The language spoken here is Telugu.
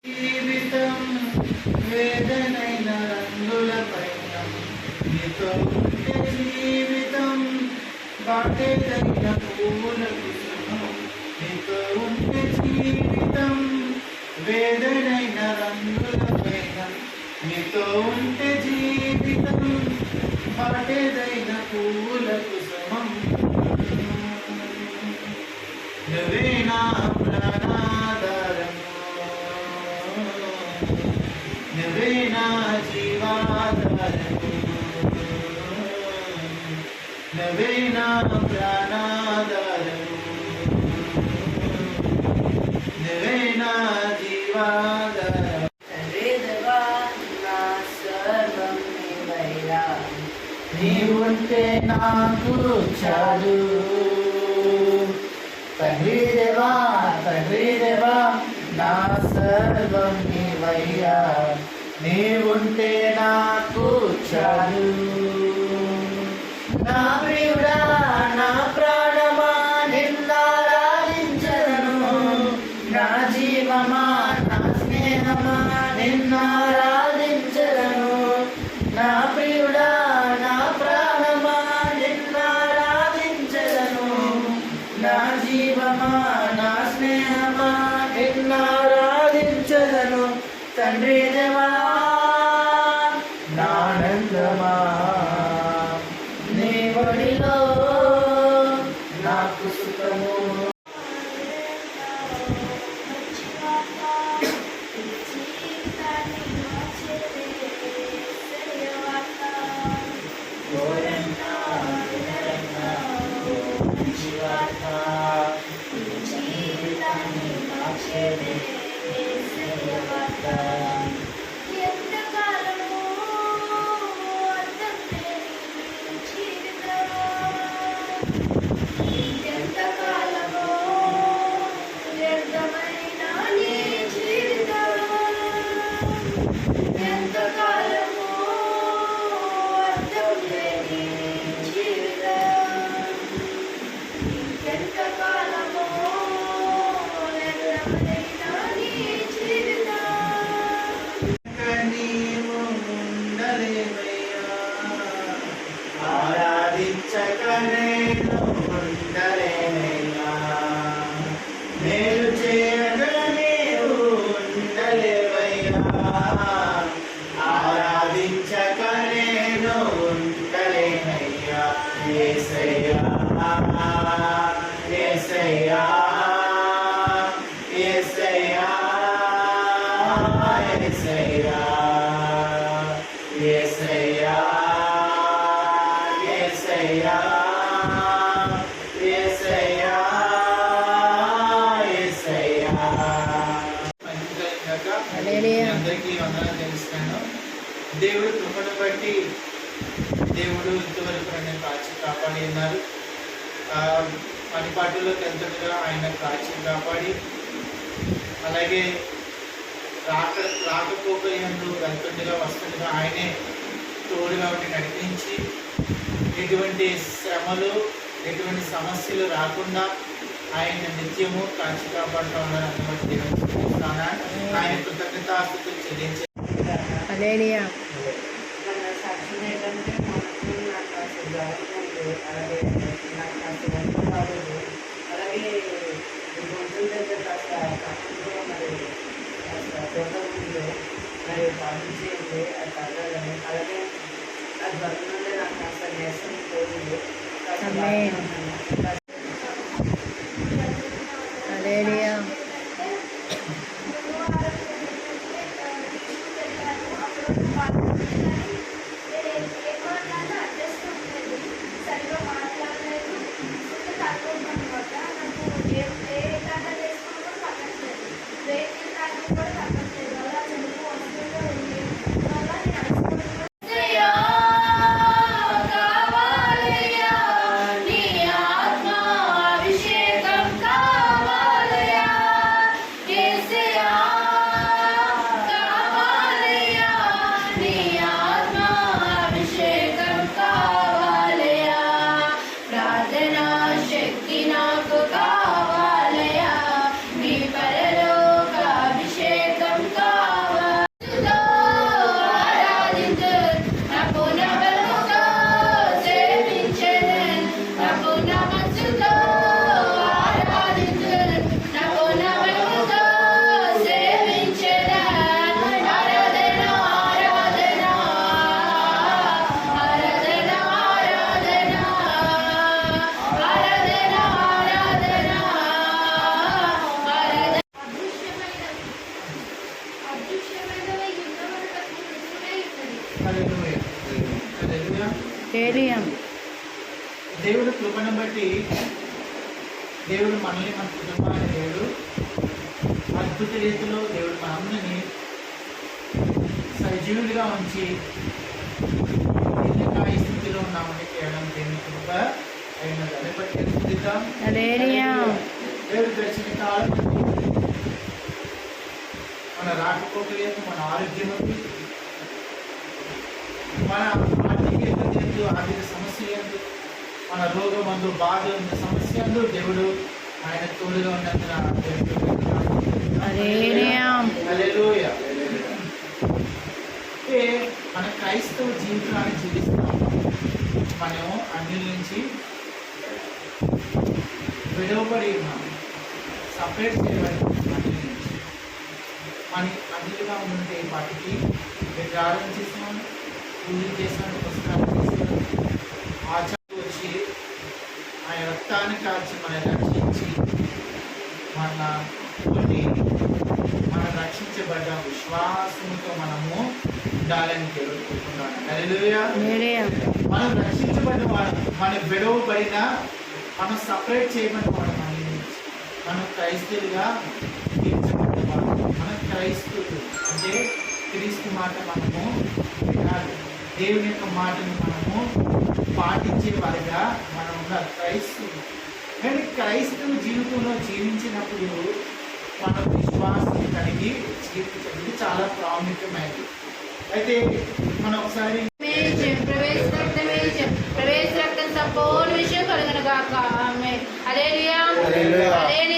జీవితం వేదనైన రంగుల పైన నీతో ఉంటే జీవితం బాటేదైన పువ్వుల కుసుమం నీతో ఉంటే జీవితం వేదనైన రంగుల పైన నీతో ఉంటే జీవితం బాటేదైన పువ్వుల కుసుమం నువ్వే నా ప్రాణాధారము నువ్వే నా జీవాధారము నువ్వే నా ప్రాణాధారము నువ్వే నా జీవాధారము దేవా నా సర్వం నీవయ్యా నీవుంటే నాకు చాలు తండ్రి దేవా నా సర్వం నీవయ్యా నీవుంటే నాకు చాలు నా ప్రియుడా నా ప్రాణమా నిన్నారాధించను నా జీవమా నా స్నేహమా నిన్నారాధించను నా ప్రియుడా నా ప్రాణమా నిన్నారాధించను నా జీవమా నా స్నేహమా నిన్నారాధించను తండ్రి దేవా నానందమా నీ ఒడిలో నాకు సుఖము ఆరాధించకనేను ఉండలేనయ్యా మేలు చేయగా నీవు ఉండలేవయ్యా ఆరాధించకనేను ఉండలేనయ్యా యేసయ్యా యేసయ్యా యేసయ్యా యేసయ్యా యేసయ్యా యేసయ్యా యేసయ్యా యేసయ్యా అందరికీ వందనాలు తెలుస్తాను. దేవుడు కృపను బట్టి దేవుడు ఇంతవరకు నన్ను కాచి కాపాడి ఉన్నారు. పనిపాటులోకి వెళ్తుండగా ఆయన కాచి కాపాడి అలాగే రాకపోకయందు వెళ్తుండగా వస్తుండగా ఆయనే తోడుగా ఉండి నడిపించి ఎటువంటి శ్రమలు ఎటువంటి సమస్యలు రాకుండా ఆయన నిత్యము కాచి కాపాడుతూ ఉన్నారు. అందుబట్టి దేవుని స్తుతిస్తాను. ఆయన కృతజ్ఞతాస్తుతులు చెల్లించే సాక్ష్యం ఏంటంటే నాకు అసలు జరగలేదు. అలాగే నాకు అసలు ఎంత కాలేదు. అలాగే గొంతుల దగ్గర కాస్త కప్పులో మరి కాస్త తోటలో మరి పాటించేది అది తగ్గదని అలాగే అది బతుకుంటే నాకు కాస్త నేసం పోతుంది. ఆత్మ హల్లెలూయా. హల్లెలూయా. ఏలియా దేవుడు కృపను బట్టి దేవుడు మనల్ని మన కుటుంబాన్ని దేవుడు అద్భుత రీతిలో దేవుడు మనందరినీ సజీవులుగా ఉంచి ఇంకా ఈ స్థితిలో ఉన్నామని కేవలం దేవుని కృప అయినది. అదే బట్టి స్థితిద్దాం. హల్లెలూయా. దేవుడు గడిచిన కాలం మన రాకపోకలేదు, మన ఆరోగ్యముకి, మన ఆర్థిక సమస్య ఎందు, మన రోగమందు బాధ ఉన్న సమస్య ఎందు దేవుడు ఆయన తోడుగా ఉన్నందున హల్లెలూయా. హల్లెలూయా. అంటే మన క్రైస్తవ జీవితాన్ని జీవిస్తాం. మనం అన్నిల నుంచి విడవబడి ఉన్నాం, సపరేట్ చేయబడి అన్నిల నుంచి. మన అన్నిలుగా ఉంటే వాటికి విగ్రహాలను చేసాను, పూజలు చేసాను, పుస్తకాలు చేసాను, ఆచారం వచ్చి ఆయన రక్తాన్ని కాల్చి మనం రక్షించి మన కొన్ని మనం రక్షించబడ్డ విశ్వాసంతో మనము ఉండాలని కోరుకుంటున్నాను. హల్లెలూయా. హల్లెలూయా. మనం రక్షించబడిన వాడు, మనం విడవబడిన, మనం సపరేట్ చేయబడిన వాడు, మనం క్రైస్తవులుగా తీర్చబడినవాడు. మన క్రైస్తవులు అంటే క్రీస్తు మాట మనము వినాలి, దేవుని యొక్క మాటను మనము పాటించే వారిగా మనం ఉండాలి క్రైస్తవులు. కానీ క్రైస్తవ జీవితంలో జీవించినప్పుడు మన విశ్వాసం కలిగి జీవించడం చాలా ప్రాముఖ్యమైనది. అయితే మనం ఒకసారి ప్రవేశ రక్తం సంపూర్ణ విషయం కలుగును గాక. ఆమేన్. హల్లెలూయా. హల్లెలూయా. హల్లెలూయా.